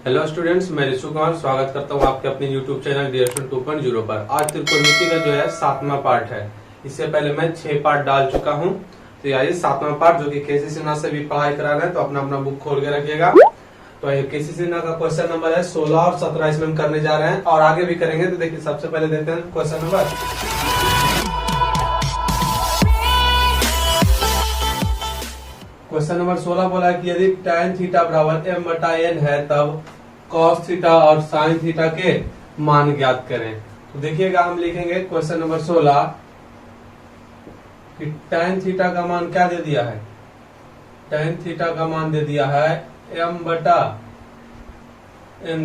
Hello students, मैं ऋषु कुमार स्वागत करता हूँ आपके अपने यूट्यूब चैनल डियरेक्शन 2.0 पर। आज त्रिकोणमिति का जो है 7वां पार्ट है। इससे पहले मैं 6 पार्ट डाल चुका हूँ। तो ये 7वां पार्ट जो कि केसी सिन्हा से भी पढ़ाई करा रहे हैं, तो अपना अपना बुक खोल के रखिएगा। तो केसी सिन्हा का क्वेश्चन नंबर है 16 और 17 इसमें हम करने जा रहे हैं और आगे भी करेंगे। तो देखिए, सबसे पहले देखते हैं क्वेश्चन नंबर। क्वेश्चन नंबर 16 बोला है कि यदि tan थीटा बराबर m/n है तब cos थीटा और sin थीटा के मान ज्ञात करें। तो देखिएगा, हम लिखेंगे क्वेश्चन नंबर 16 कि tan थीटा का मान क्या दे दिया है। tan थीटा का मान दे दिया है m/n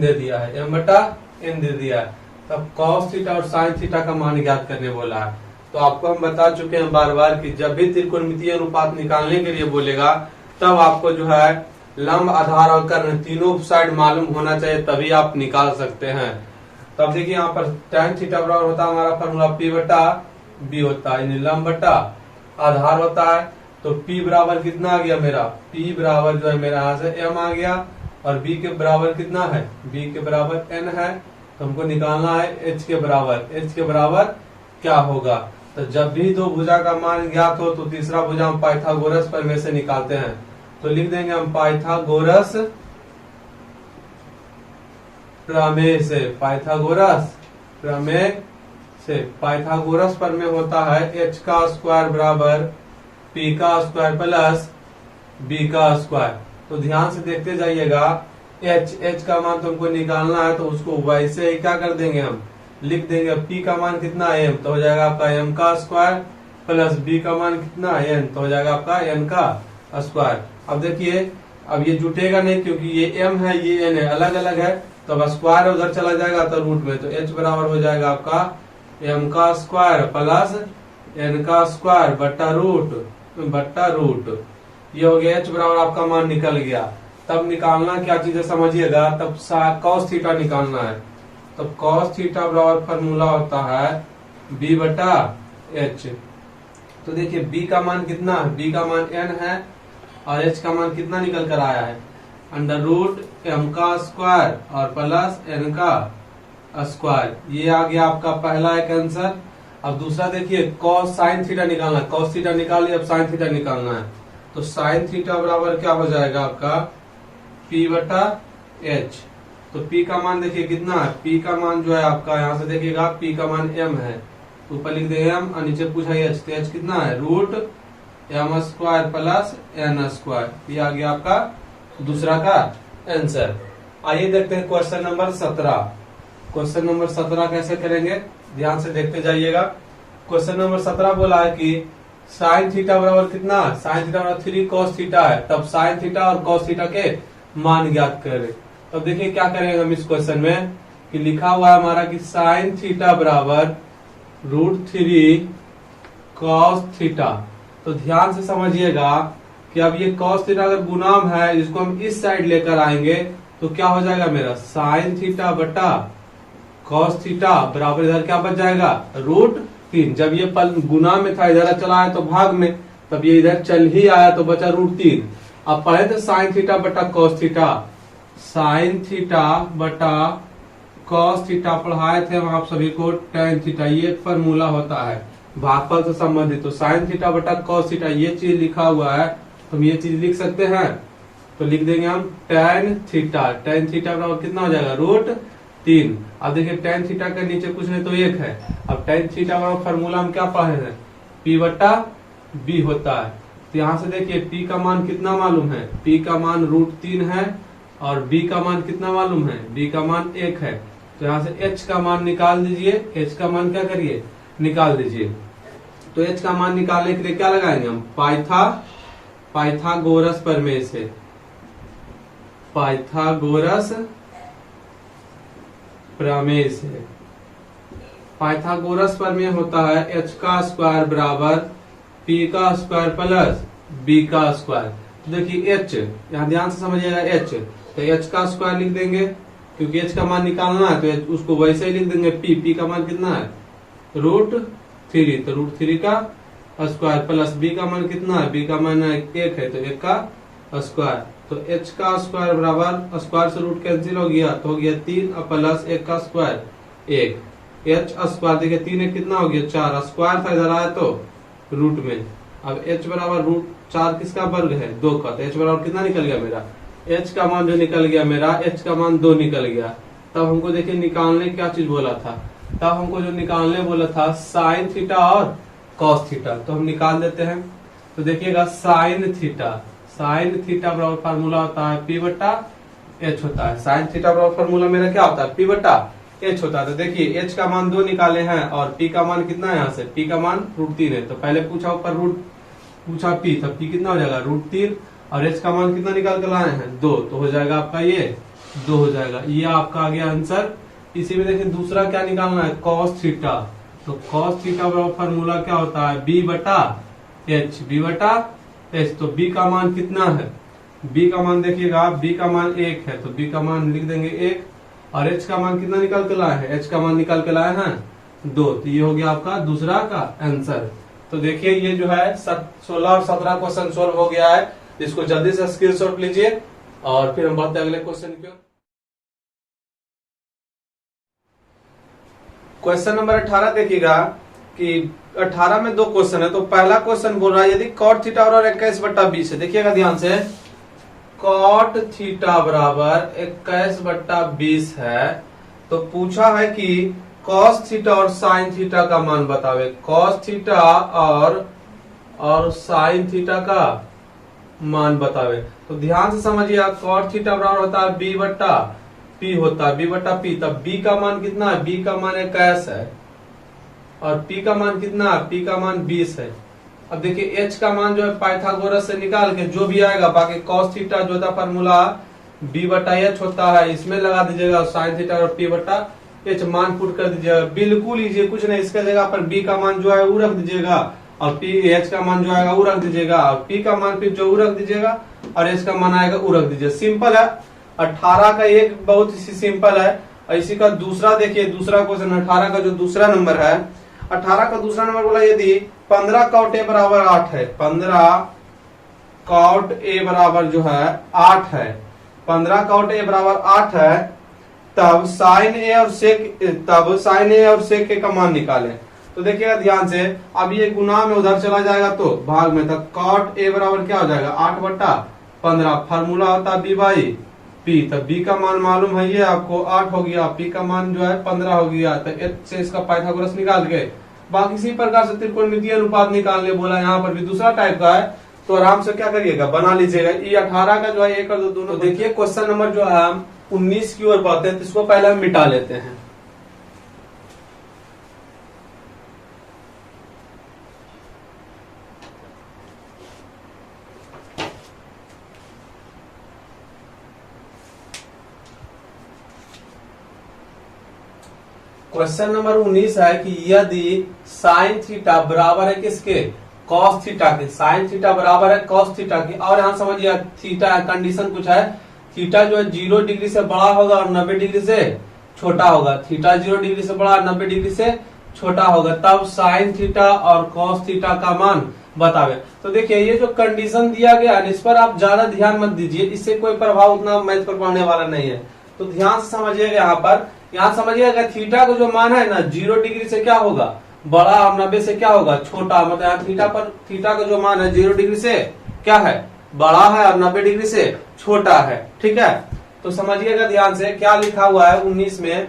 दे दिया है, m/n दे दिया है। तब cos थीटा और sin थीटा का मान ज्ञात करने बोला है। तो आपको हम बता चुके हैं बार बार कि जब भी त्रिकोणमितीय अनुपात निकालने के लिए बोलेगा तब आपको जो है लंब, आधार और कर्ण तीनों साइड मालूम होना चाहिए, तभी आप निकाल सकते हैं। तब देखिए, यहाँ पर tan थीटा बराबर होता है हमारा फॉर्मूला P/B होता है, यानी लंब बटा आधार होता है। तो P बराबर कितना आ गया मेरा, P बराबर जो है मेरा यहाँ से m आ गया और B के बराबर कितना है, B के बराबर n है। तो हमको निकालना है h के बराबर। h के बराबर क्या होगा, तो जब भी दो भुजा का मान ज्ञात हो तो तीसरा भुजा हम पाइथागोरस प्रमेय से निकालते हैं। तो लिख देंगे हम पाइथागोरस प्रमेय से। पाइथागोरस प्रमेय से पाइथागोरस प्रमेय होता है h का स्क्वायर बराबर p का स्क्वायर प्लस b का स्क्वायर। तो ध्यान से देखते जाइएगा, h का मान तुमको निकालना है, तो उसको वैसे ही क्या कर देंगे, हम लिख देंगे p का मान कितना है m, तो हो जाएगा आपका m का स्क्वायर प्लस b का मान कितना है n, तो हो जाएगा आपका n का स्क्वायर। अब देखिए, अब ये जुटेगा नहीं क्योंकि ये m है ये n है, अलग अलग है। तो अब स्क्वायर उधर चला जाएगा तो रूट में, तो h बराबर हो जाएगा आपका m का स्क्वायर प्लस n का स्क्वायर बट्टा रूट। ये हो गया h बराबर, आपका मान निकल गया। तब निकालना क्या चीज है समझिएगा, तब cos थीटा निकालना है। तो cos थीटा बराबर फॉर्मूला होता है B/H। तो देखिए, B का मान कितना है, B का मान n है और H का मान कितना निकल कर आया है, √m का स्क्वायर और प्लस n का स्क्वायर। ये आ गया आपका पहला एक आंसर। अब दूसरा देखिए, cos sin थीटा निकालना है। cos थीटा निकाल लिया, अब sin थीटा निकालना है। तो sin थीटा बराबर क्या हो जाएगा आपका P/H। तो P का मान देखिए कितना है, P का मान जो है आपका यहाँ से देखिएगा, P का मान m है, ऊपर लिख देंगे m और नीचे पूछा h, तो h कितना है √m square plus n square. ये आ गया आपका दूसरा का आंसर। आइए देखते हैं क्वेश्चन नंबर 17। क्वेश्चन नंबर 17 कैसे करेंगे, ध्यान से देखते जाइएगा। क्वेश्चन नंबर 17 बोला है कि साइन थीटा बराबर कितना, साइन थीटा बराबर 3 cos थीटा है, तब साइन थीटा और cos थीटा के मान ज्ञात करें। अब देखिए क्या करेंगे हम इस क्वेश्चन में, कि लिखा हुआ है हमारा कि साइन थीटा बराबर √3 cos थीटा। तो ध्यान से समझिएगा कि अब ये cos थीटा अगर गुणाम है, इसको हम इस साइड लेकर आएंगे तो क्या हो जाएगा मेरा, साइन थीटा बटा cos थीटा बराबर इधर क्या बच जाएगा, √3। जब ये पल गुना में था, इधर चला आया तो भाग में, तब ये इधर चल ही आया तो बचा √3। अब पढ़े थे साइन थीटा बटा cos थीटा, साइन थीटा बटा cos थीटा पढ़ाए थे हम आप सभी को tan थीटा। ये फॉर्मूला होता है भागफल से संबंधित। तो साइन थीटा बटा cos थीटा ये चीज लिखा हुआ है, तो हम ये चीज लिख सकते हैं। तो लिख देंगे हम tan थीटा। tan थीटा बराबर कितना हो जाएगा, √3। अब देखिए, tan थीटा के नीचे कुछ नहीं तो 1 है। अब tan थीटा बराबर फॉर्मूला हम क्या पढ़े हैं, P/B होता है। तो यहाँ से देखिए, P का मान कितना मालूम है, P का मान √3 है और B का मान कितना मालूम है, B का मान 1 है। तो यहाँ से H का मान निकाल दीजिए, H का मान क्या करिए, निकाल दीजिए। तो H का मान निकालने के लिए क्या लगाएंगे हम, पाइथागोरस प्रमेय से। पाइथागोरस प्रमेय से, पाइथागोरस प्रमेय होता है h का स्क्वायर बराबर p का स्क्वायर प्लस b का स्क्वायर। तो देखिए h, यहाँ ध्यान से समझिएगा h, तो h का स्क्वायर लिख देंगे क्योंकि h का मान निकालना है, तो उसको वैसे ही लिख देंगे। p का मान कितना है, √3, तो √3 का स्क्वायर प्लस b का मान कितना है, b का मान 1 है, तो 1 का स्क्वायर। तो h का स्क्वायर बराबर स्क्वायर से रूट कैंसिल हो गया तो हो गया 3 और प्लस 1 का स्क्वायर 1 h स्क्वायर देखिए 3 1 कितना हो गया 4 स्क्वायर था इधर आया तो रूट में। अब h बराबर रूट 4 किसका वर्ग है 2 का, तो h बराबर कितना निकल गया मेरा h का मान जो निकल गया मेरा h का मान 2 निकल गया। तब हमको देखिए निकालने क्या चीज बोला था, तब हमको जो निकालने बोला था साइन थीटा और कॉस थीटा, तो हम निकाल देते हैं। तो देखिएगा साइन थीटा बराबर फार्मूला होता है P बट्टा H होता है। साइन थीटा बराबर फार्मूला मेरा क्या होता है P बट्टा H होता है। तो देखिए H का मान 2 निकाले हैं और P का मान कितना है, यहाँ से P का मान √3 है। तो पहले पूछा ऊपर रूट पूछा P, तब P कितना हो जाएगा √3 और H का मान कितना निकाल कर लाए हैं 2, तो हो जाएगा आपका ये 2 हो जाएगा। ये आपका आ गया आंसर। इसी में देखिए दूसरा क्या निकालना है कॉस थीटा, तो कॉस थीटा बराबर फार्मूला क्या होता है B बटा H। तो B का मान कितना है, B का मान देखिएगा B का मान 1 है, तो B का मान लिख देंगे 1 और H का मान कितना निकाल के लाए हैं, H का मान निकाल के लाए हैं 2। तो ये हो गया आपका दूसरा का आंसर। तो देखिए ये जो है 16 और 17 क्वेश्चन सोल्व हो गया है। इसको जल्दी से स्क्रीनशॉट लीजिए और फिर हम बढ़ते हैं अगले क्वेश्चन की ओर। क्वेश्चन नंबर 18 देखिएगा कि 18 में 2 क्वेश्चन है। तो पहला क्वेश्चन बोल रहा है यदि कॉट थीटा बराबर 21 बट्टा 20 है, देखिएगा ध्यान से, कॉट थीटा बराबर 21 बट्टा 20 है, तो पूछा है कि कॉस थीटा और साइन थीटा का मान बतावे। कॉस थीटा और साइन थीटा का मान बतावे। तो ध्यान से समझिए, कॉट थीटा बराबर होता है B बट्टा P होता है, B बट्टा P। तब B का मान कितना है, B का मान 21 है और P का मान कितना है, P का मान 20 है। अब देखिए H का मान जो है पाइथागोरस से निकाल के जो भी आएगा, बाकी कॉस थीटा जो था फार्मूला B बट्टा H होता है, इसमें लगा दीजिएगा, साइन थीटा और P बट्टा H मान पुट कर दीजिएगा। बिल्कुल लीजिए, कुछ नहीं, इसके जगह पर B का मान जो है वो रख दीजिएगा और H का मान जो आएगा वो रख दीजिएगा और P का मान फिर जो वो रख दीजिएगा और H का मान आएगा वो रख दीजिए। सिंपल है। 18 का एक बहुत ही सिंपल है। और इसी का दूसरा देखिए, दूसरा क्वेश्चन 18 का जो दूसरा नंबर है, 18 का दूसरा नंबर बोला यदि 15 कॉट A बराबर 8 है, 15 कॉट A बराबर जो है 8 है, 15 कॉट A बराबर 8 है, तब साइन A और सेक A का मान निकाले। तो देखिएगा ध्यान से, अब ये गुना में उधर चला जाएगा तो भाग में, तब कॉट A बराबर क्या हो जाएगा 8 बट्टा 15, फार्मूला होता है B बाई P। तब B का मान मालूम है ये आपको 8 हो गया, P का मान जो है 15 हो गया, तो H से इसका पाइथागोरस निकाल के बाकी इसी प्रकार से त्रिकोणमितीय अनुपात निकालने बोला। यहाँ पर भी दूसरा टाइप का है, तो आराम से क्या करिएगा बना लीजिएगा। ये 18 का जो है 1 और 2 दोनों। तो देखिए क्वेश्चन नंबर जो है 19 की ओर बढ़ते हैं, तो इसको पहले हम मिटा लेते हैं। क्वेश्चन नंबर 19 है कि यदि साइन थीटा बराबर है किसके, कॉस थीटा के। साइन थीटा बराबर है कॉस थीटा की। और यहाँ समझिए थीटा कंडीशन कुछ है, थीटा जो है 0 डिग्री से बड़ा होगा और 90 डिग्री से छोटा होगा। थीटा 0 डिग्री से बड़ा 90 डिग्री से छोटा होगा, तब साइन थीटा और कॉस थीटा का मान बतावे। तो देखिए ये जो कंडीशन दिया गया है इस पर आप ज्यादा ध्यान मत दीजिए, इससे कोई प्रभाव उतना मैथ पर पड़ने वाला नहीं है। तो ध्यान से समझिएगा, यहाँ समझिएगा थीटा का जो मान है ना 0 डिग्री से क्या होगा बड़ा और 90 से क्या होगा छोटा। मतलब यहाँ थीटा का जो मान है 0 डिग्री से क्या है बड़ा है और 90 डिग्री से छोटा है। ठीक है, तो समझिएगा ध्यान से क्या लिखा हुआ है 19 में।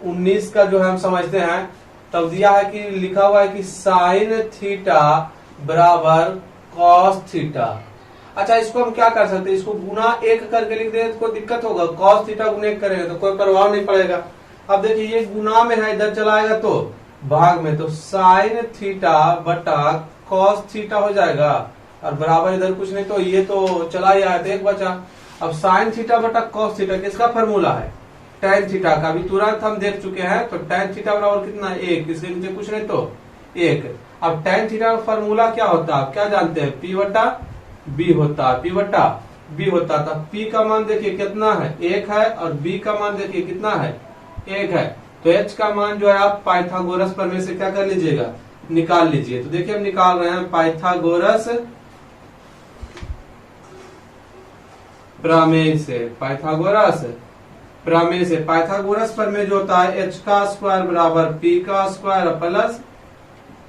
19 का जो हम समझते हैं, तब दिया है कि लिखा हुआ है कि साइन थीटा बराबर कॉस थीटा। अच्छा, इसको हम क्या कर सकते हैं, इसको गुना 1 करके लिख दें तो कोई दिक्कत होगा। कॉस थीटा गुना 1 करेंगे तो कोई प्रभाव नहीं पड़ेगा। अब देखिए ये गुना में है, इधर चला आएगा तो भाग में, तो साइन थीटा बटा कॉस थीटा हो जाएगा और बराबर इधर कुछ नहीं, तो ये तो चला ही आया तो 1 बचा। अब साइन थीटा बटा कॉस थीटा किसका फॉर्मूला है, tan थीटा का। अभी तुरंत हम देख चुके हैं, तो tan थीटा बराबर कितना है 1, इसके नीचे कुछ नहीं तो 1। अब tan थीटा का फॉर्मूला क्या होता है आप क्या जानते हैं, P बटा B होता है, P बटा B होता था। P का मान देखिए कितना है 1 है और B का मान देखिए कितना है 1 है। तो H का मान जो है आप पाइथागोरस प्रमेय से क्या कर लीजिएगा निकाल लीजिए। तो देखिए हम निकाल रहे हैं पाइथागोरस प्रमेय से, पाइथागोरस प्रमेय से। पाइथागोरस प्रमेय जो होता है h का स्क्वायर बराबर p का स्क्वायर प्लस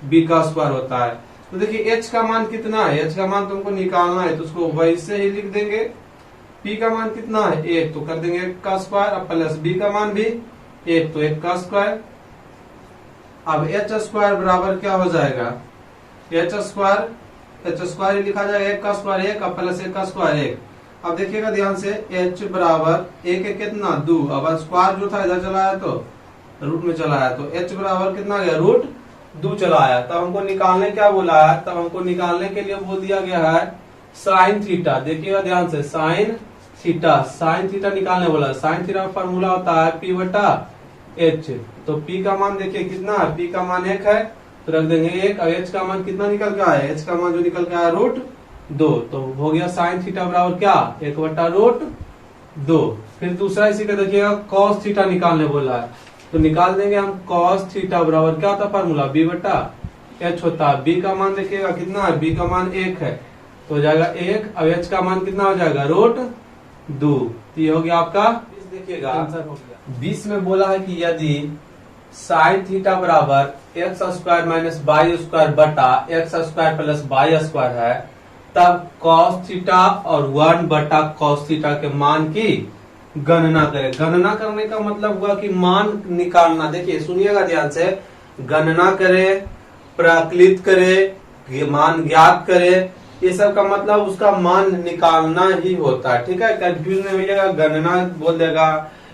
b का स्क्वायर होता है। तो देखिए h का मान कितना है, h का मान तुमको निकालना है तो उसको वैसे ही लिख देंगे। p का मान कितना है 1, तो कर देंगे 1 का स्क्वायर और प्लस b का मान भी 1, तो 1 का स्क्वायर। अब h स्क्वायर बराबर क्या हो जाएगा, h स्क्वायर ही लिखा जाएगा, 1 का स्क्वायर 1 और प्लस 1 का स्क्वायर 1। अब देखिएगा ध्यान से h बराबर 1 है कितना 2, अब स्क्वायर जो था इधर चला आया तो रूट में चला आया, तो h बराबर कितना गया रूट 2 चला आया। तब हमको निकालने क्या बोला है, तब हमको निकालने के लिए बोल दिया गया है साइन थीटा। देखिएगा ध्यान से साइन थीटा निकालने बोला। साइन थीटा का फॉर्मूला होता है p बटा h। तो p का मान देखिए कितना है, p का मान 1 है तो रख देंगे 1, और h का मान कितना निकल के आया, h का मान जो निकल के आया रूट 2। तो हो गया साइन थीटा बराबर क्या 1 बटा रूट 2। फिर दूसरा इसी का देखिएगा cos थीटा निकालने बोला है, तो निकाल देंगे हम cos थीटा बराबर क्या होता है फॉर्मूला b बटा h होता है। b का मान देखिएगा कितना है, b का मान 1 है तो हो जाएगा 1, अब h का मान कितना हो जाएगा रूट 2। तो ये हो गया आपका, देखिएगा आंसर हो गया। 20 में बोला है कि यदि साइन थीटा बराबर x square minus y square बटा x square plus y square है, तब कॉस थीटा और 1 बटा कॉस थीटा के मान की गणना करें। गणना करने का मतलब हुआ कि मान निकालना। देखिए सुनिएगा ध्यान से, गणना करे, प्राकलित करे, मान ज्ञात करे, ये सब का मतलब उसका मान निकालना ही होता है। ठीक है, कंफ्यूज नहीं होइएगा, गणना बोल देगा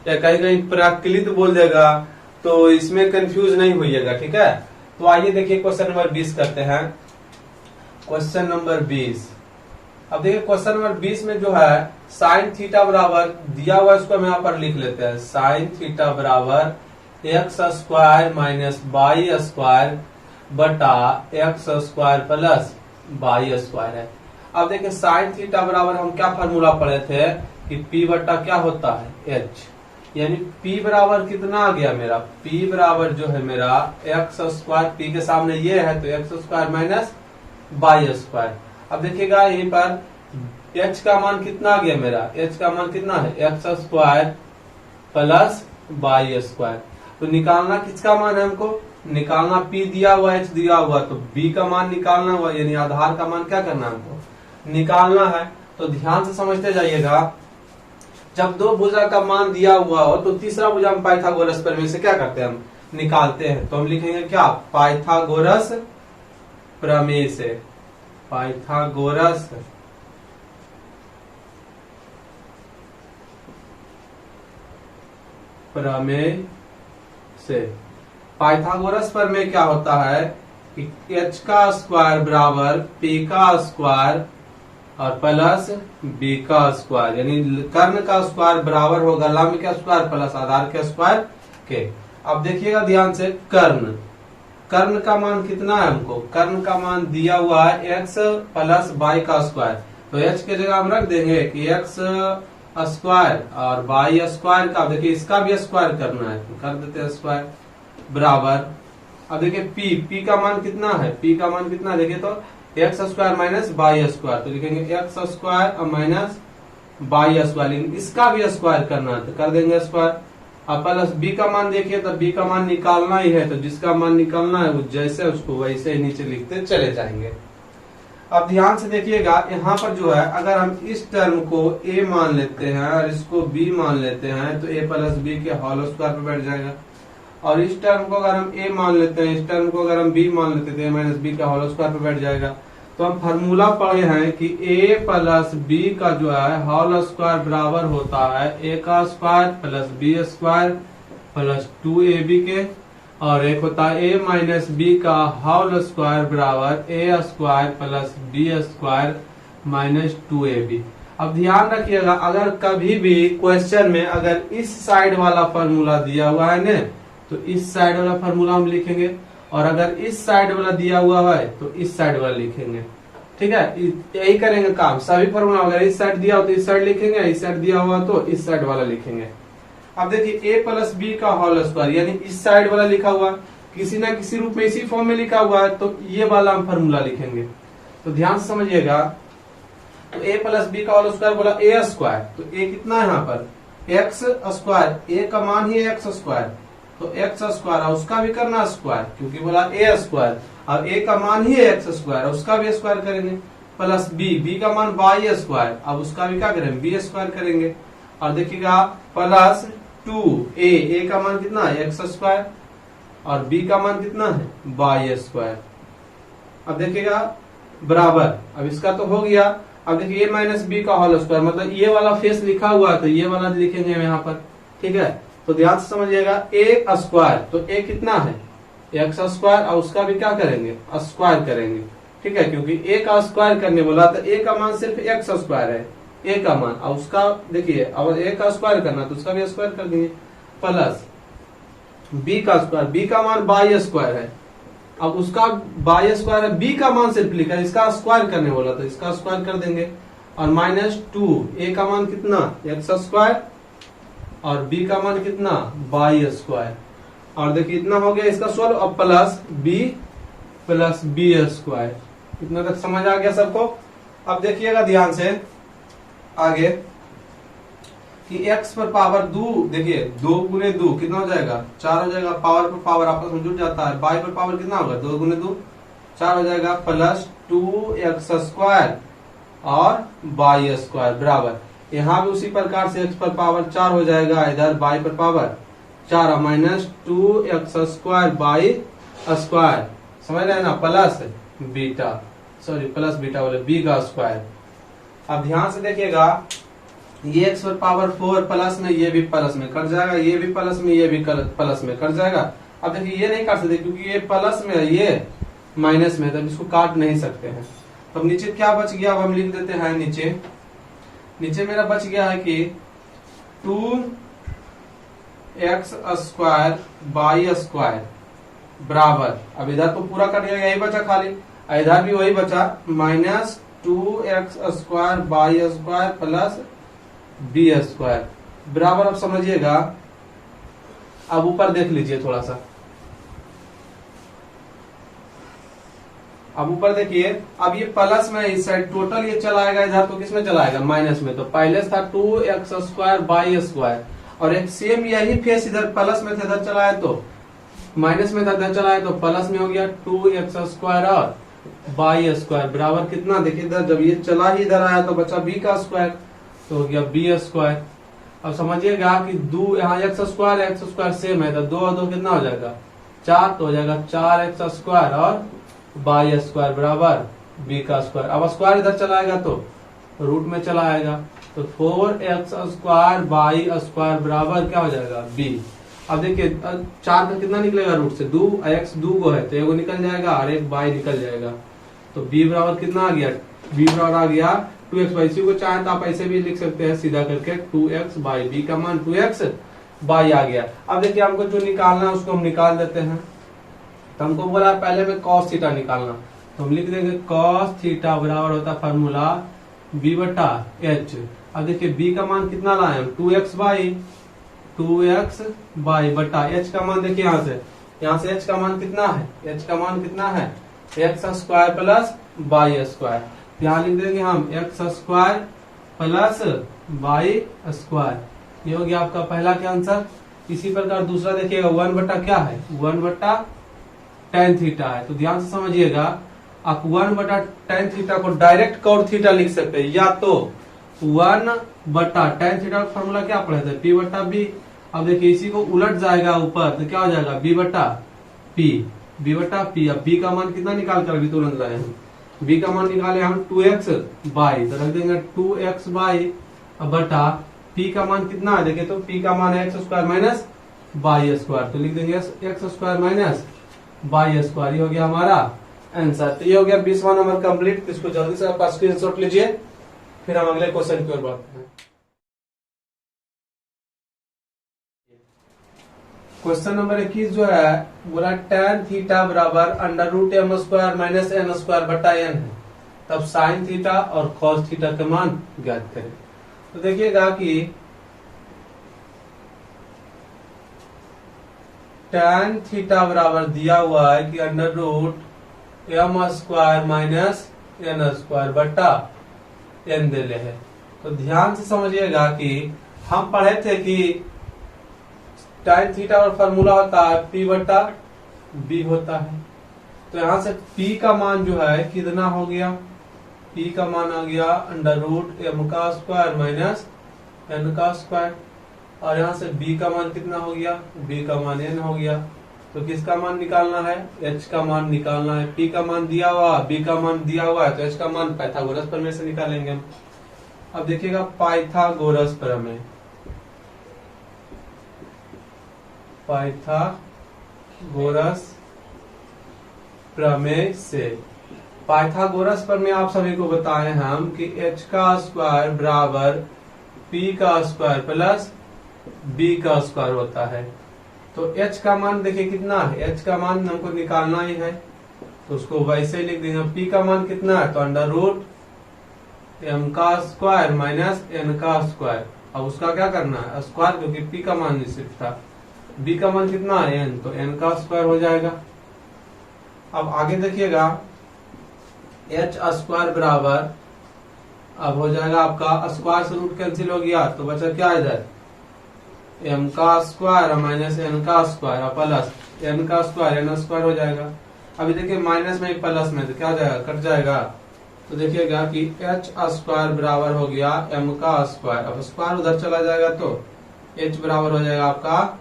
या कहीं कहीं प्राकलित बोल देगा तो इसमें कंफ्यूज नहीं होइएगा। ठीक है, तो आइए देखिए क्वेश्चन नंबर 20 करते हैं। क्वेश्चन नंबर 20, अब देखिए क्वेश्चन नंबर 20 में जो है साइन थीटा बराबर दिया हुआ, इसको हम यहाँ पर लिख लेते हैं। साइन थीटा बराबर x square minus y square बटा x square plus y square है। अब देखिए साइन थीटा बराबर हम क्या फॉर्मूला पढ़े थे कि p बटा क्या होता है h, यानी p बराबर कितना आ गया मेरा, p बराबर जो है मेरा एक्स स्क्वायर, p के सामने ये है तो x square minus y square. अब देखिएगा यहीं पर h का मान कितना आ गया मेरा, h का मान कितना है x square plus y square. तो निकालना किसका मान है, हमको निकालना p दिया हुआ h दिया हुआ, तो b का मान निकालना हुआ, यानी आधार का मान क्या करना है हमको निकालना है। तो ध्यान से समझते जाइएगा, जब दो भुजा का मान दिया हुआ हो तो तीसरा भुजा हम पाइथागोरस प्रमेय से क्या करते हैं, हम निकालते हैं। तो हम लिखेंगे क्या, पाइथागोरस प्रमेय से, पाइथागोरस प्रमेय से। पाइथागोरस प्रमेय क्या होता है कि h का स्क्वायर बराबर p का स्क्वायर और प्लस b का स्क्वायर, यानी कर्ण का स्क्वायर बराबर होगा लंब का स्क्वायर प्लस आधार के स्क्वायर के। अब देखिएगा ध्यान से, कर्ण का मान कितना है, हमको कर्ण का मान दिया हुआ है x प्लस y का स्क्वायर, तो h के जगह हम रख देंगे कि x स्क्वायर और y स्क्वायर का, देखिए इसका भी स्क्वायर करना है तो कर देते हैं स्क्वायर बराबर। अब देखिए p का मान कितना है, p का मान कितना है देखिए तो x square minus y square, तो लिखेंगे एक्स स्क्वायर और माइनस वाई स्क्वायर, लेकिन इसका भी स्क्वायर करना है तो कर देंगे स्क्वायर। अब प्लस बी का मान देखिए तो बी का मान निकालना ही है, तो जिसका मान निकालना है वो जैसे उसको वैसे ही नीचे लिखते चले जाएंगे। अब ध्यान से देखिएगा, यहाँ पर जो है अगर हम इस टर्म को a मान लेते हैं और इसको b मान लेते हैं तो a प्लस बी के होल स्क्वायर पे बैठ जाएगा, और इस टर्म को अगर हम a मान लेते हैं, इस टर्म को अगर हम b मान लेते हैं माइनस बी का होल स्क्वायर पे बैठ जाएगा। तो हम फार्मूला पढ़े हैं कि a प्लस b का जो है होल स्क्वायर बराबर होता है a का square plus b square plus 2ab के, और एक होता है a माइनस b का होल स्क्वायर बराबर a square plus b square minus 2ab। अब ध्यान रखिएगा, अगर कभी भी क्वेश्चन में अगर इस साइड वाला फॉर्मूला दिया हुआ है न तो इस साइड वाला फॉर्मूला हम लिखेंगे, और अगर इस साइड वाला दिया हुआ है तो इस साइड वाला लिखेंगे। ठीक है, यही करेंगे काम, सभी फॉर्मूला अगर इस साइड दिया हो तो इस साइड लिखेंगे, इस साइड दिया हुआ तो इस साइड वाला लिखेंगे। अब देखिए a प्लस बी का होल स्क्वायर, यानी इस साइड वाला लिखा हुआ किसी ना किसी रूप में इसी फॉर्म में लिखा हुआ है तो ये वाला हम फॉर्मूला लिखेंगे। तो ध्यान से समझिएगा, तो a प्लस बी का होल स्क्वायर बोला ए स्क्वायर, तो a कितना है यहाँ पर एक्स स्क्वायर, a का मान ही एक्स स्क्वायर, तो एक्स स्क्वायर और उसका भी करना स्क्वायर क्योंकि बोला ए स्क्वायर, अब a का मान ही एक्स स्क्वायर उसका भी स्क्वायर करेंगे, प्लस b का मान वाई स्क्वायर, अब उसका भी क्या करेंगे बी स्क्वायर करेंगे, और देखिएगा प्लस 2a का मान कितना है एक्स स्क्वायर और b का मान कितना है वाई स्क्वायर। अब देखिएगा बराबर, अब इसका तो हो गया, अब देखिए a माइनस बी का होल स्क्वायर, मतलब ये वाला फेस लिखा हुआ है तो ये वाला लिखेंगे यहाँ पर, ठीक है। तो ध्यान से समझिएगा a स्क्वायर, तो a कितना है एक्स स्क्वायर और उसका भी क्या करेंगे स्क्वायर करेंगे, ठीक है, क्योंकि a का स्क्वायर करने बोला तो a का मान सिर्फ एक्स स्क्वायर है, a का मान, और उसका देखिए अगर a का स्क्वायर करना तो उसका भी स्क्वायर कर देंगे, प्लस b का स्क्वायर, b का मान वाई स्क्वायर है, अब उसका वाई स्क्वायर है, b का मान सिर्फ लिखा है, इसका स्क्वायर करने बोला तो इसका स्क्वायर कर देंगे, और माइनस 2 a का मान कितना एक्स स्क्वायर और b का मान कितना वाई स्क्वायर, और देखिए इतना हो गया इसका सोल्व, अब प्लस बी स्क्वायर। इतना तक समझ आ गया सबको। अब देखिएगा ध्यान से आगे कि x पर पावर 2, देखिए 2 गुने 2 कितना हो जाएगा 4 हो जाएगा, पावर पर पावर आपस में जुड़ जाता है, y पर पावर कितना होगा 2 गुने 2 4 हो जाएगा, प्लस 2x स्क्वायर और वाई स्क्वायर बराबर, यहाँ भी उसी प्रकार से x पर पावर 4 हो जाएगा, इधर y पर power 4 minus 2x square y square, समझ रहे हैं ना, प्लस बीटा बोले b का स्क्वायर। अब ध्यान से देखिएगा ये x पर पावर 4 प्लस में ये भी प्लस में कट जाएगा, ये भी प्लस में ये भी प्लस में कट जाएगा। अब देखिए ये नहीं काट सकते क्योंकि ये प्लस में है ये माइनस में, तब इसको काट नहीं सकते हैं। तो नीचे क्या बच गया, अब हम लिख देते हैं नीचे मेरा बच गया है कि 2x स्क्वायर वाई स्क्वायर बराबर, अब इधर तो पूरा कट गया यही बचा खाली, इधर भी वही बचा minus 2x square y square plus b square बराबर। अब समझिएगा, अब ऊपर देख लीजिए थोड़ा सा, अब ऊपर देखिए, अब ये प्लस में इस साइड टोटल ये चलाएगा इधर, तो किसमें चलाएगा माइनस में, तो पहले था 2x स्क्वायर वाई स्क्वायर, और एक सेम यही फेस इधर प्लस में था इधर चलाया तो माइनस में था इधर चलाया तो प्लस में हो गया 2x स्क्वायर और वाई स्क्वायर बराबर कितना, देखिए इधर जब ये चला ही इधर आया तो बचा b का स्क्वायर, तो हो गया b स्क्वायर। अब समझिएगा कि दो यहाँ एक्स स्क्वायर सेम है तो 2 और 2 कितना हो जाएगा 4, तो हो जाएगा 4x स्क्वायर और वाई स्क्वायर बराबर b का स्क्वायर। अब स्क्वायर इधर चलाएगा तो रूट में चला आएगा, तो 4x स्क्वायर वाई स्क्वायर बराबर क्या हो जाएगा b। अब देखिए 4 का कितना निकलेगा रूट से 2, x 2 गो है तो एगो निकल जाएगा और एक y निकल जाएगा, तो b बराबर कितना आ गया, b बराबर आ गया 2x वाई। इसी को चाहे तो आप ऐसे भी लिख सकते हैं सीधा करके 2x वाई, b का मान 2x वाई आ गया। अब देखिए हमको जो निकालना है उसको हम निकाल देते हैं, तो हमको बोला पहले में cos थीटा निकालना, तो हम लिख देंगे cos थीटा बराबर होता है फार्मूला b बटा h। अब देखिए b का मान कितना लाए हम 2x वाई बटा h का मान, देखिए यहाँ से h का मान कितना है, h का मान कितना है x square plus y square, यहाँ लिख देंगे हम x square plus y square, ये हो गया आपका पहला क्या आंसर। इसी प्रकार दूसरा देखिएगा 1 बटा क्या है 1 बटा tan थीटा है, तो ध्यान से समझिएगा, आप 1 बटा tan थीटा को डायरेक्ट cot थीटा लिख सकते हैं, या तो 1 बटा tan थीटा का फॉर्मूला क्या पढ़े थे p बटा b। अब देखिए इसी को उलट जाएगा ऊपर तो क्या हो जाएगा b बटा p। अब b का मान कितना निकाल कर अभी तुरंत लाए हम, b का मान निकाले हम 2x वाई, तो रख देंगे 2x वाई बटा p का मान कितना है, देखिए तो p का मान है x square minus y square, तो लिख देंगे x square minus y square, ये हो गया हमारा आंसर। तो ये हो गया 20वां नंबर कंप्लीट। तो इसको जल्दी से आप स्क्रीनशॉट लीजिए, फिर हम अगले क्वेश्चन की ओर बढ़ते हैं। क्वेश्चन नंबर 21 जो है बोला tan थीटा बराबर under root m square minus n square बटा n है, तब साइन थीटा और cos थीटा का मान ज्ञात करें। तो देखिएगा कि tan थीटा बराबर दिया हुआ है कि under root m square minus n square बटा n दे ले है। तो ध्यान से समझिएगा कि हम पढ़े थे कि tan थीटा और फॉर्मूला होता है p बटा b होता है। तो यहाँ से p का मान जो है कितना हो गया, p का मान आ गया √m का स्क्वायर माइनस n का स्क्वायर, और यहाँ से b का मान कितना हो गया, b का मान n हो गया। तो किसका मान निकालना है, h का मान निकालना है। p का मान दिया हुआ, b का मान दिया हुआ है, तो h का मान पाइथागोरस प्रमेय से निकालेंगे हम। अब देखिएगा पाइथागोरस प्रमेय, पाइथागोरस प्रमेय से, पाइथागोरस प्रमेय आप सभी को बताए हम कि h का स्क्वायर बराबर p का स्क्वायर प्लस b का स्क्वायर होता है। तो h का मान देखिए कितना है, h का मान हमको निकालना ही है, तो उसको वैसे ही लिख देंगे। p का मान कितना है, तो √m का स्क्वायर माइनस n का स्क्वायर। अब उसका क्या करना है, स्क्वायर, क्योंकि p का मान निश्चित था। b का मान कितना है n, तो n का स्क्वायर हो जाएगा। अब आगे देखिएगा h स्क्वायर बराबर, अब हो जाएगा आपका स्क्वायर से रूट कैंसिल हो गया, तो बचा क्या इधर m का स्क्वायर माइनस n का स्क्वायर प्लस n का स्क्वायर, n स्क्वायर हो जाएगा। अभी देखिए माइनस में प्लस में तो क्या जाएगा, कट जाएगा। तो देखिएगा कि h स्क्वायर बराबर हो गया m का स्क्वायर, अब स्क्वायर उधर चला जाएगा तो h बराबर हो जाएगा आपका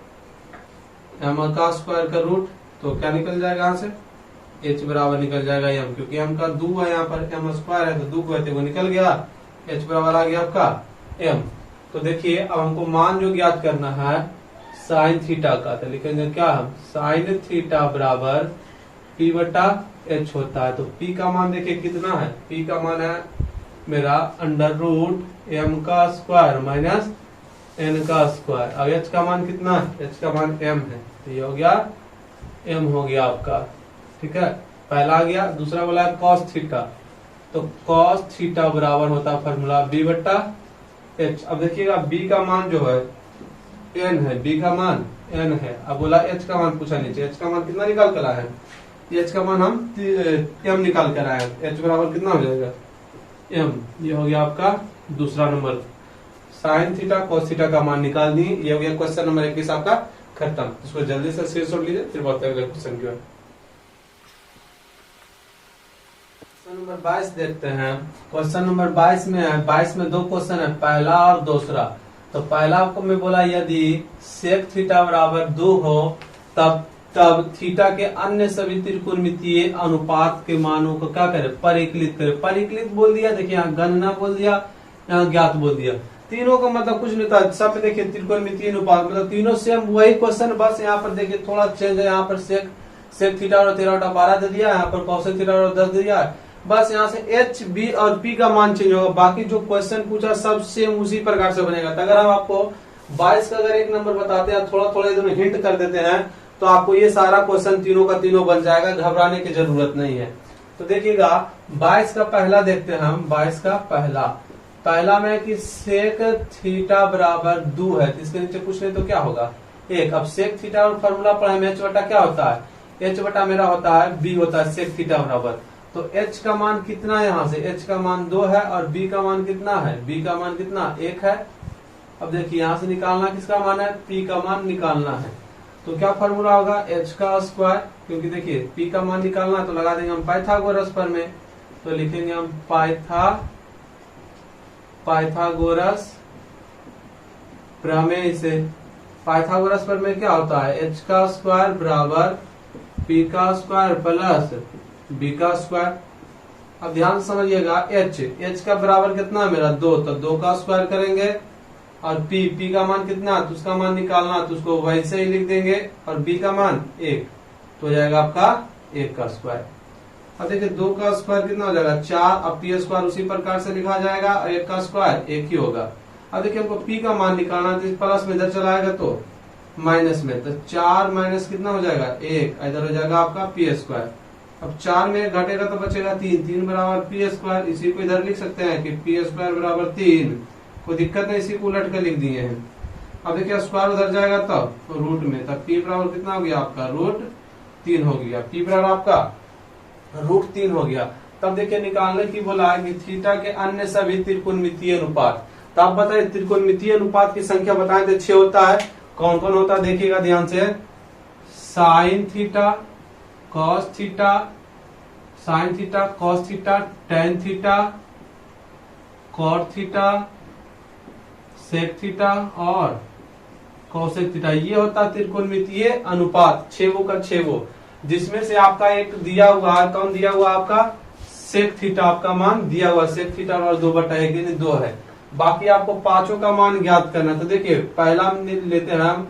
m का स्क्वायर का रूट, तो क्या निकल जाएगा यहाँ से, h बराबर निकल जाएगा m, क्योंकि m का 2 है, यहाँ पर m स्क्वायर है तो 2 है तो वो निकल गया, h बराबर आ गया आपका m। तो देखिए अब हमको मान जो ज्ञात करना है साइन थीटा का, तो लिखेंगे क्या हम, साइन थीटा बराबर p बटा h होता है। तो p का मान देखिए कितना है, p का मान है मेरा √m का स्क्वायर माइनस n का स्क्वायर। अब h का मान कितना है, h का मान m है, तो ये हो गया m हो गया आपका, ठीक है। पहला आ गया, दूसरा बोला है cos थीटा, तो cos थीटा बराबर होता है फॉर्मूला b बटा h। अब देखिएगा b का मान जो है n है, b का मान n है। अब बोला h का मान पूछा नीचे, h का मान कितना निकाल कर आए हैं, h का मान हम m निकाल कर आए हैं, h बराबर कितना हो जाएगा m। ये हो गया आपका दूसरा number, sine theta cos theta का मान निकाल दी। ये हो गया क्वेश्चन नंबर 21 आपका खत्म। इसको जल्दी से स्क्रीनशॉट लीजिए, फिर बढ़ते हैं अगले क्वेश्चन की ओर। क्वेश्चन नंबर 22 देखते हैं। क्वेश्चन नंबर 22 में है, 22 में दो क्वेश्चन है, पहला और दूसरा। तो पहला आपको मैं बोला यदि सेक थीटा बराबर 2 हो तब थीटा के अन्य सभी त्रिकोणमितीय अनुपात के मानों को क्या करे, परिकलित करे। परिकलित बोल दिया, देखिए यहाँ गणना बोल दिया, यहाँ ज्ञात बोल दिया। तीनों का मतलब कुछ नहीं था, सब देखिए त्रिकोणमितीय अनुपात, मतलब तीनों सेम वही क्वेश्चन, बस यहाँ पर देखिए थोड़ा चेंज है। यहाँ पर सेक थीटा और 13 बटा 12 दे दिया, यहाँ पर कॉसेक थीटा और 10 दे दिया। बस यहाँ से एच, बी और पी का मान चेंज होगा, बाकी जो क्वेश्चन पूछा सब सेम उसी प्रकार से बनेगा। तो अगर हम आपको 22 का अगर एक नंबर बताते हैं, थोड़ा थोड़ा इधर हिंट कर देते हैं, तो आपको ये सारा क्वेश्चन तीनों का तीनों बन जाएगा, घबराने की जरूरत नहीं है। तो देखिएगा 22 का पहला देखते हैं हम। 22 का पहला में कि सेक थीटा बराबर 2 है, तो इसके नीचे कुछ नहीं तो क्या होगा 1। अब सेक थीटा और फॉर्मूला पढ़े में h बटा क्या होता है, h बटा मेरा होता है b होता है सेक थीटा बराबर। तो h का मान कितना है, यहाँ से h का मान 2 है और b का मान कितना है, b का मान कितना 1 है। अब देखिए यहाँ से निकालना किसका मान है, p का मान निकालना है। तो क्या फॉर्मूला होगा, h का स्क्वायर, क्योंकि देखिए p का मान निकालना है तो लगा देंगे हम पाइथागोरस प्रमेय। तो लिखेंगे हम पाइथागोरस प्रमेय से। पाइथागोरस प्रमेय क्या होता है, h का स्क्वायर बराबर p का स्क्वायर प्लस b का स्क्वायर। अब ध्यान से समझिएगा, h का बराबर कितना है मेरा 2, तो 2 का स्क्वायर करेंगे, और p का मान कितना तो उसका मान निकालना, तो उसको वैसे ही लिख देंगे, और b का मान 1, तो हो जाएगा आपका 1 का स्क्वायर। अब देखिए 2 का स्क्वायर कितना हो जाएगा 4, अब p स्क्वायर उसी प्रकार से लिखा जाएगा, और 1 का स्क्वायर 1 ही होगा। अब देखिए हमको p का मान निकालना, तो प्लस में इधर चला आएगा तो माइनस में, तो 4 माइनस कितना हो जाएगा 1, इधर हो जाएगा आपका p स्क्वायर। अब 4 में घटेगा तो बचेगा 3 बराबर p स्क्वायर। इसी को इधर लिख सकते हैं कि p स्क्वायर बराबर 3, कोई दिक्कत नहीं, इसी को उलट कर लिख दिए हैं। अब देखिए स्क्वायर उधर जाएगा तब तो रूट में, तब p बराबर कितना हो गया आपका √3 हो गया, p बराबर आपका √3 हो गया। तब देखिए निकालने की बोला है कि थीटा के अन्य सभी त्रिकोणमितीय अनुपात। तो आप बताइए त्रिकोणमितीय अनुपात की संख्या बताएं तो 6 होता है। कौन कौन होता है देखिएगा ध्यान से, sine theta, cos theta, sine theta, cos theta, tan theta, cot theta, sec theta और कोसेक थीटा। ये होता है त्रिकोणमितीय अनुपात, 6 का 6, जिसमें से आपका एक दिया हुआ है, कौन दिया हुआ आपका, सेक थीटा आपका मान दिया हुआ, सेक थीटा और 2/1 यानी 2 है। बाकी आपको पांचों का मान ज्ञात करना। तो देखिए पहला लेते हैं हम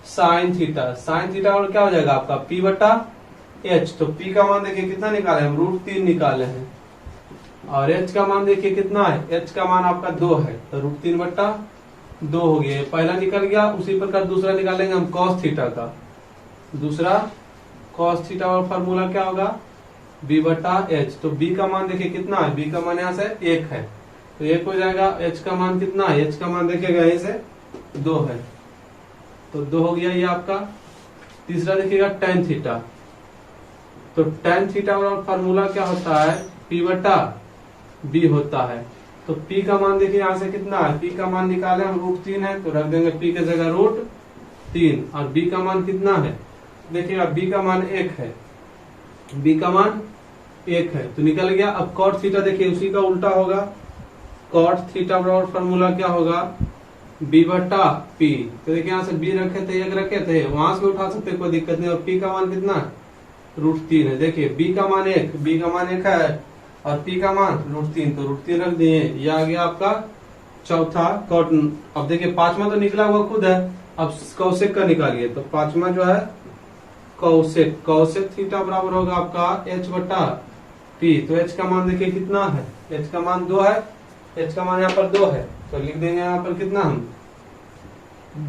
साइन थीटा, साइन थीटा और क्या हो जाएगा आपका P/H। तो P का मान देखिए कितना निकाले हम, √3 निकाले हैं। और H का मान देखिए कितना है, H का मान आपका 2 है, तो √3/2 हो गया, पहला निकल गया। उसी प्रकार दूसरा निकालेंगे हम कॉस थीटा का, दूसरा कॉस थीटा और फॉर्मूला क्या होगा B/H। तो B का मान देखिए कितना है, B का मान यहाँ से 1 है, तो 1 हो जाएगा। H का मान कितना है, H का मान देखिएगा यहीं से 2 है, तो 2 हो गया ये आपका। तीसरा देखिएगा टेन थीटा, तो टेन थीटा और फॉर्मूला क्या होता है P/B होता है। तो P का मान देखिए यहाँ से कितना है, P का मान निकाले हम √3 है, तो रख देंगे P के जगह √3। और B का मान कितना है देखिएगा, B का मान 1 है, B का मान 1 है, तो निकल गया। अब कॉट थीटा देखिए उसी का उल्टा होगा, कॉट थीटा बराबर फॉर्मूला क्या होगा B/P। तो देखिए यहाँ से B रखे थे, 1 रखे थे, वहां से उठा सकते कोई दिक्कत नहीं। और P का मान कितना है √3 है। देखिए B का मान 1, B का मान 1 है और P का मान √3, तो √3 रख दिए। ये आ गया आपका चौथा कॉट। अब देखिए पांचवा तो निकला हुआ खुद है, अब कौशिक का निकालिए। तो पांचवा जो है कौशिक, कौशिक थीटा बराबर होगा आपका H/P। तो H का मान देखिए कितना है, H का मान 2 है, H का मान यहाँ पर 2 है, तो लिख देंगे यहाँ पर कितना हम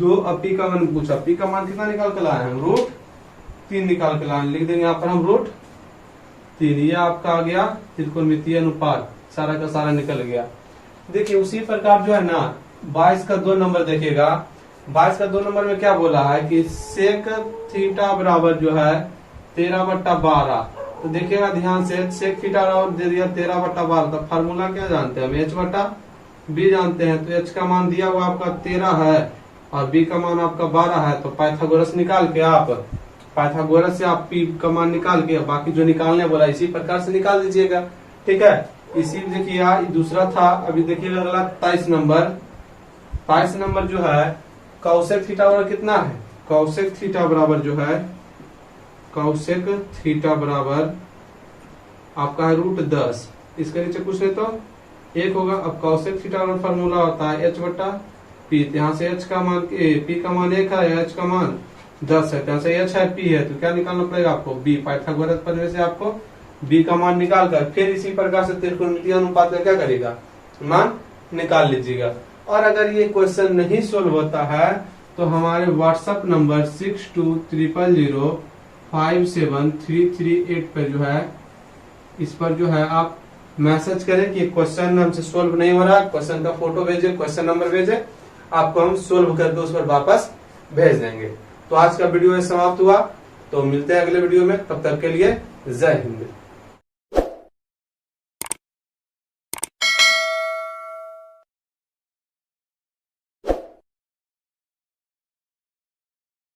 2। अब P का मान पूछा, P का मान कितना निकाल के लाए हम, √3 निकाल के लाए, लिख देंगे यहाँ पर हम √3। ये आपका आ गया त्रिकोणमितीय अनुपात, सारा का सारा निकल गया। देखिए उसी प्रकार जो है ना 22 का 2 नंबर देखिएगा, 22 का 2 नंबर में क्या बोला है कि सेक थीटा बराबर जो है 13/12। तो देखिएगा ध्यान से, सेक थीटा बराबर दे दिया 13/12, तो फार्मूला क्या जानते हैं हम, H/B जानते हैं। तो H का मान दिया हुआ आपका 13 है और B का मान आपका 12 है। तो पाइथागोरस निकाल के आप, पाइथागोरस से आप P का मान निकाल के बाकी जो निकालने बोला इसी प्रकार से निकाल दीजिएगा, ठीक है। इसी देखिए दूसरा था। अभी देखिएगा अगला 23 नंबर, 22 नंबर जो है कौशिक थीटा बराबर कितना है, कौशिक थीटा बराबर जो है, कौशिक थीटा बराबर आपका है √10। इसके नीचे कुछ नहीं तो 1 होगा। अब कौशिक थीटा बराबर फॉर्मूला होता है H/P। यहाँ से H का मान, P का मान 1 है, H का मान 10 है, से H है, P है, तो क्या निकालना पड़ेगा आपको B। पाइथागोरस प्रमेय से आपको B का मान निकाल कर फिर इसी प्रकार से त्रिकोणमितीय अनुपात का क्या करेगा, मान निकाल लीजिएगा। और अगर ये क्वेश्चन नहीं सोल्व होता है तो हमारे व्हाट्सएप नंबर 6200057338 पर जो है, इस पर जो है आप मैसेज करें कि क्वेश्चन हमसे सोल्व नहीं हो रहा, क्वेश्चन का फोटो भेजे, क्वेश्चन नंबर भेजे, आपको हम सोल्व करके उस पर वापस भेज देंगे। तो आज का वीडियो समाप्त हुआ, तो मिलते हैं अगले वीडियो में, तब तक के लिए जय हिंद।